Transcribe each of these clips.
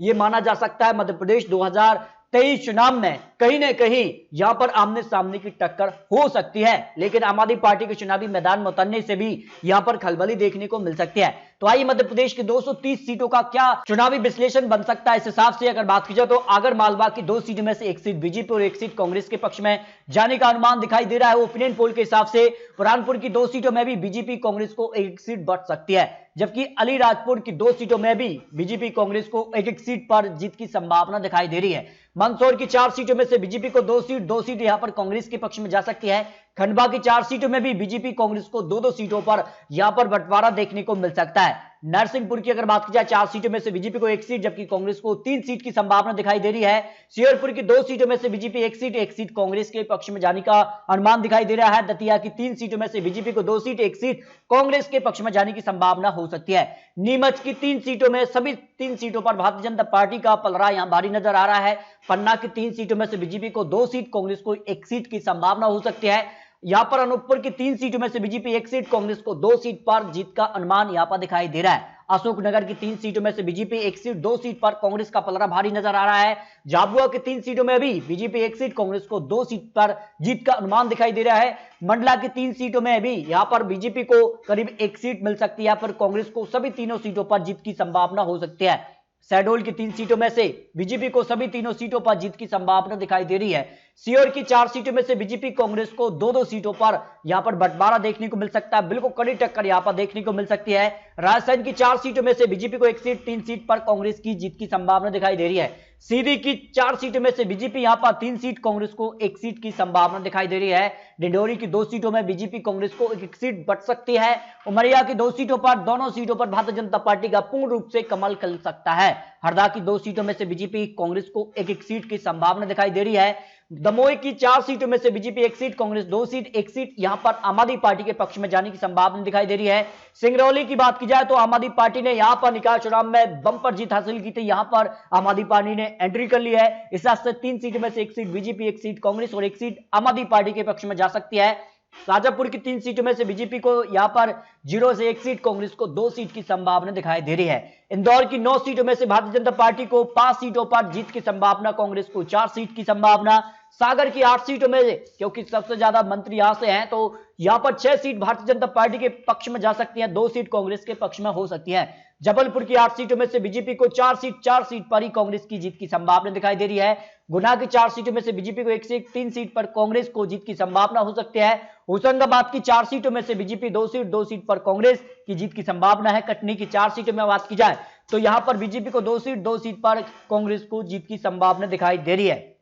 ये माना जा सकता है मध्य प्रदेश 2023 चुनाव में कहीं ना कहीं यहां पर आमने सामने की टक्कर हो सकती है, लेकिन आम आदमी पार्टी के चुनावी मैदान में उतरने से भी यहां पर खलबली देखने को मिल सकती है। तो आइए मध्य प्रदेश की 230 सीटों का क्या चुनावी विश्लेषण बन सकता है। इस हिसाब से अगर बात की जाए तो आगर मालवा की 2 सीट में से एक सीट बीजेपी और एक सीट कांग्रेस के पक्ष में जाने का अनुमान दिखाई दे रहा है। ओपिनियन पोल के हिसाब से बुरहानपुर की 2 सीटों में भी बीजेपी कांग्रेस को एक सीट बढ़ सकती है, जबकि अलीराजपुर की 2 सीटों में भी बीजेपी कांग्रेस को एक सीट पर जीत की संभावना दिखाई दे रही है। मंदसौर की 4 सीटों में से बीजेपी को 2 सीट यहां पर कांग्रेस के पक्ष में जा सकती है। खंडवा की 4 सीटों में भी बीजेपी कांग्रेस को 2 सीटों पर यहां पर बंटवारा देखने को मिल सकता है। नरसिंहपुर की अगर बात की जाए 4 सीटों में से बीजेपी को 1 सीट जबकि कांग्रेस को 3 सीट की संभावना दिखाई दे रही है। श्योरपुर की 2 सीटों में से बीजेपी 1 सीट कांग्रेस के पक्ष में जाने का अनुमान दिखाई दे रहा है। दतिया की 3 सीटों में से बीजेपी को 2 सीट 1 सीट कांग्रेस के पक्ष में जाने की संभावना हो सकती है। नीमच की 3 सीटों में सभी 3 सीटों पर भारतीय जनता पार्टी का पलड़ा यहां भारी नजर आ रहा है। पन्ना की 3 सीटों में से बीजेपी को 2 सीट कांग्रेस को 1 सीट की संभावना हो सकती है। यहां पर अनूपपुर की 3 सीटों में से बीजेपी 1 सीट कांग्रेस को 2 सीट पर जीत का अनुमान यहां पर दिखाई दे रहा है। अशोकनगर की 3 सीटों में से बीजेपी 1 सीट 2 सीट पर कांग्रेस का पलड़ा भारी नजर आ रहा है। झाबुआ की 3 सीटों में भी बीजेपी 1 सीट कांग्रेस को 2 सीट पर जीत का अनुमान दिखाई दे रहा है। मंडला की 3 सीटों में भी यहां पर बीजेपी को करीब 1 सीट मिल सकती है, पर कांग्रेस को सभी तीनों सीटों पर जीत की संभावना हो सकती है। शहडोल की 3 सीटों में से बीजेपी को सभी तीनों सीटों पर जीत की संभावना दिखाई दे रही है। सीहोर की 4 सीटों में से बीजेपी कांग्रेस को 2 सीटों पर यहां पर बंटवारा देखने को मिल सकता है। बिल्कुल कड़ी टक्कर यहां पर देखने को मिल सकती है। राजस्थान की 4 सीटों में से बीजेपी को 1 सीट 3 सीट पर कांग्रेस की जीत की संभावना दिखाई दे रही है। सीधी की 4 सीटों में से बीजेपी यहां पर 3 सीट कांग्रेस को 1 सीट की संभावना दिखाई दे रही है। डिंडोरी की 2 सीटों में बीजेपी कांग्रेस को 1 सीट बढ़ सकती है। उमरिया की 2 सीटों पर दोनों सीटों पर भारतीय जनता पार्टी का पूर्ण रूप से कमल खिल सकता है। हरदा की 2 सीटों में से बीजेपी कांग्रेस को 1 सीट की संभावना दिखाई दे रही है। दमोई की 4 सीटों में से BJP 1 seat Congress 2 seat 1 seat यहां पर आम आदमी पार्टी के पक्ष में जाने की संभावना दिखाई दे रही है। सिंगरौली की बात की जाए तो आम आदमी पार्टी ने यहां पर निकाय चुनाव में बंपर जीत हासिल की थी। यहां पर आम आदमी पार्टी ने एंट्री कर ली है। इस हिसाब से 3 सीटों में से 1 सीट बीजेपी 1 सीट कांग्रेस और 1 सीट आम आदमी पार्टी के पक्ष में जा सकती है। शाजापुर की 3 सीटों में से बीजेपी को यहां पर 0 से 1 सीट कांग्रेस को 2 सीट की संभावना दिखाई दे रही है। इंदौर की 9 सीटों में से भारतीय जनता पार्टी को 5 सीटों पर जीत की संभावना, कांग्रेस को 4 सीट की संभावना। सागर की 8 सीटों में क्योंकि सबसे ज्यादा मंत्री यहां से हैं तो यहां पर 6 सीट भारतीय जनता पार्टी के पक्ष में जा सकती हैं, 2 सीट कांग्रेस के पक्ष में हो सकती है। जबलपुर की 8 सीटों में से बीजेपी को 4 सीट पर ही कांग्रेस की जीत की संभावना दिखाई दे रही है। गुना की 4 सीटों में से बीजेपी को 1 सीट 3 सीट पर कांग्रेस को जीत की संभावना हो सकती है। होशंगाबाद की 4 सीटों में से बीजेपी 2 सीट पर कांग्रेस की जीत की संभावना है। कटनी की 4 सीटों में बात की जाए तो यहां पर बीजेपी को 2 सीट पर कांग्रेस को जीत की संभावना दिखाई दे रही है।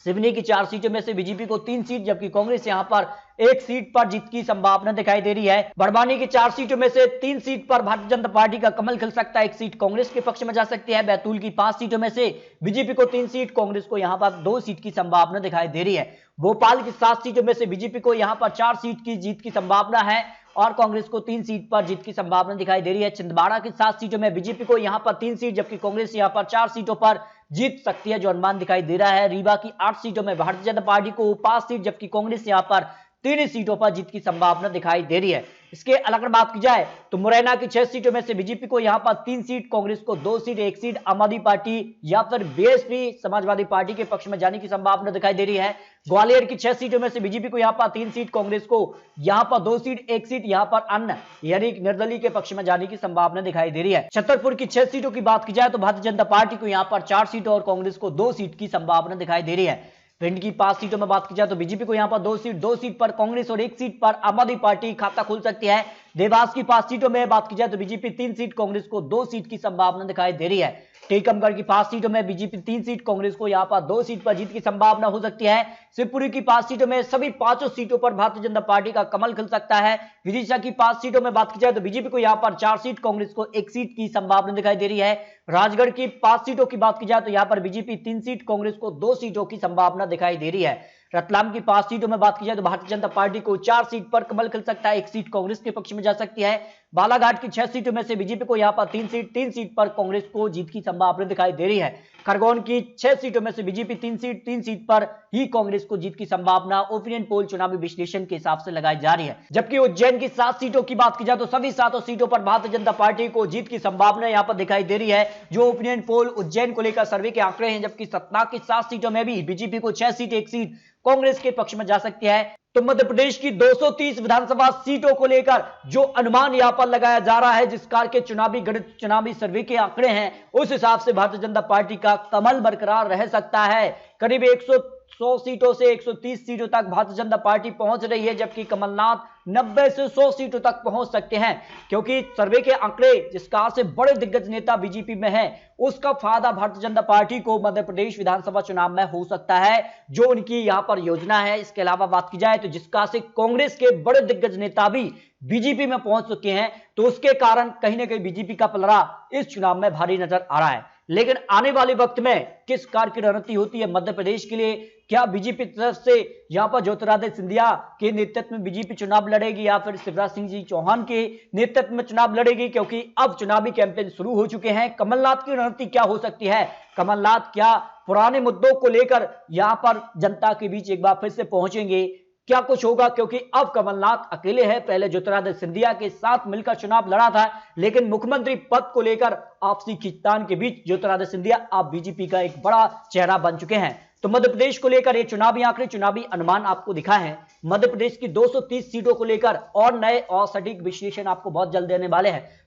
सिवनी की 4 सीटों में से बीजेपी को 3 सीट जबकि कांग्रेस यहां पर 1 सीट पर जीत की संभावना दिखाई दे रही है। बड़वानी की 4 सीटों में से 3 सीट पर भारतीय जनता पार्टी का कमल खिल सकता है, 1 सीट कांग्रेस के पक्ष में जा सकती है। बैतूल की 5 सीटों में से बीजेपी को 3 सीट कांग्रेस को यहां पर 2 सीट की संभावना दिखाई दे रही है। भोपाल की 7 सीटों में से बीजेपी को यहां पर 4 सीट की जीत की संभावना है और कांग्रेस को 3 सीट पर जीत की संभावना दिखाई दे रही है। छिंदवाड़ा की 7 सीटों में बीजेपी को यहां पर 3 सीट जबकि कांग्रेस यहां पर 4 सीटों पर जीत सकती है, जो अनुमान दिखाई दे रहा है। रीवा की 8 सीटों में भारतीय जनता पार्टी को 5 सीट जबकि कांग्रेस यहां पर 3 सीटों पर जीत की संभावना दिखाई दे रही है। इसके अलावा बात की जाए तो मुरैना की 6 सीटों में से बीजेपी को यहां पर 3 सीट कांग्रेस को 2 सीट 1 सीट आम आदमी पार्टी या फिर बीएसपी समाजवादी पार्टी के पक्ष में जाने की संभावना दिखाई दे रही है। ग्वालियर की 6 सीटों में से बीजेपी को यहां पर 3 सीट कांग्रेस को यहां पर 2 सीट 1 सीट यहां पर अन्य यानी निर्दलीय के पक्ष में जाने की संभावना दिखाई दे रही है। छतरपुर की 6 सीटों की बात की जाए तो भारतीय जनता पार्टी को यहां पर 4 सीटों और कांग्रेस को 2 सीट की संभावना दिखाई दे रही है। भिंड की 5 सीटों में बात की जाए तो बीजेपी को यहां पर 2 सीट पर कांग्रेस और 1 सीट पर आम आदमी पार्टी खाता खोल सकती है। देवास की 5 सीटों में बात की जाए तो बीजेपी 3 सीट कांग्रेस को 2 सीट की संभावना दिखाई दे रही है। टीकमगढ़ की 5 सीटों में बीजेपी 3 सीट कांग्रेस को यहां पर 2 सीट पर जीत की संभावना हो सकती है। शिवपुरी की 5 सीटों में सभी 5 सीटों पर भारतीय जनता पार्टी का कमल खिल सकता है। विदिशा की 5 सीटों में बात की जाए तो बीजेपी को यहां पर 4 सीट कांग्रेस को 1 सीट की संभावना दिखाई दे रही है। राजगढ़ की 5 सीटों की बात की जाए तो यहां पर बीजेपी 3 सीट कांग्रेस को 2 सीटों की संभावना दिखाई दे रही है। रतलाम की 5 सीटों में बात की जाए तो भारतीय जनता पार्टी को 4 सीट पर कमल खिल सकता है, 1 सीट कांग्रेस के पक्ष में जा सकती है। बालाघाट की 6 सीटों में से बीजेपी को यहां पर 3 सीट पर कांग्रेस को जीत की संभावना दिखाई दे रही है। खरगोन की 6 सीटों में से बीजेपी 3 सीट पर ही कांग्रेस को जीत की संभावना ओपिनियन पोल चुनावी विश्लेषण के हिसाब से लगाई जा रही है। जबकि उज्जैन की 7 सीटों की बात की जाए तो सभी 7 सीटों पर भारतीय जनता पार्टी को जीत की संभावना यहां पर दिखाई दे रही है, जो ओपिनियन पोल उज्जैन को लेकर सर्वे के आंकड़े हैं। जबकि सतना की 7 सीटों में भी बीजेपी को 6 सीट 1 सीट कांग्रेस के पक्ष में जा सकती है। तो मध्य प्रदेश की 230 विधानसभा सीटों को लेकर जो अनुमान यहां पर लगाया जा रहा है, जिस कार के चुनावी गणित चुनावी सर्वे के आंकड़े हैं, उस हिसाब से भारतीय जनता पार्टी का कमल बरकरार रह सकता है। करीब 100 सीटों से 130 सीटों तक भारतीय जनता पार्टी पहुंच रही है, जबकि कमलनाथ 90 से 100 सीटों तक पहुंच सकते हैं, क्योंकि सर्वे के आंकड़े जिस कार से बड़े दिग्गज नेता बीजेपी में हैं, उसका फायदा भारतीय जनता पार्टी को मध्य प्रदेश विधानसभा चुनाव में हो सकता है, जो उनकी यहां पर योजना है। इसके अलावा बात की जाए तो जिस कार से कांग्रेस के बड़े दिग्गज नेता भी बीजेपी में पहुंच चुके हैं, तो उसके कारण कहीं ना कहीं बीजेपी का पलड़ा इस चुनाव में भारी नजर आ रहा है। लेकिन आने वाले वक्त में किस कार की रणनीति होती है मध्य प्रदेश के लिए? क्या बीजेपी तरफ से यहां पर ज्योतिरादित्य सिंधिया के नेतृत्व में बीजेपी चुनाव लड़ेगी या फिर शिवराज सिंह जी चौहान के नेतृत्व में चुनाव लड़ेगी? क्योंकि अब चुनावी कैंपेन शुरू हो चुके हैं। कमलनाथ की रणनीति क्या हो सकती है? कमलनाथ क्या पुराने मुद्दों को लेकर यहां पर जनता के बीच एक बार फिर से पहुंचेंगे? क्या कुछ होगा? क्योंकि अब कमलनाथ अकेले हैं, पहले ज्योतिरादित्य सिंधिया के साथ मिलकर चुनाव लड़ा था, लेकिन मुख्यमंत्री पद को लेकर आपसी खींचतान के बीच ज्योतिरादित्य सिंधिया अब बीजेपी का एक बड़ा चेहरा बन चुके हैं। तो मध्य प्रदेश को लेकर ये चुनावी आंकड़े, चुनावी अनुमान आपको दिखाए हैं। मध्य प्रदेश की 230 सीटों को लेकर और नए और सटीक विश्लेषण आपको बहुत जल्द देने वाले हैं।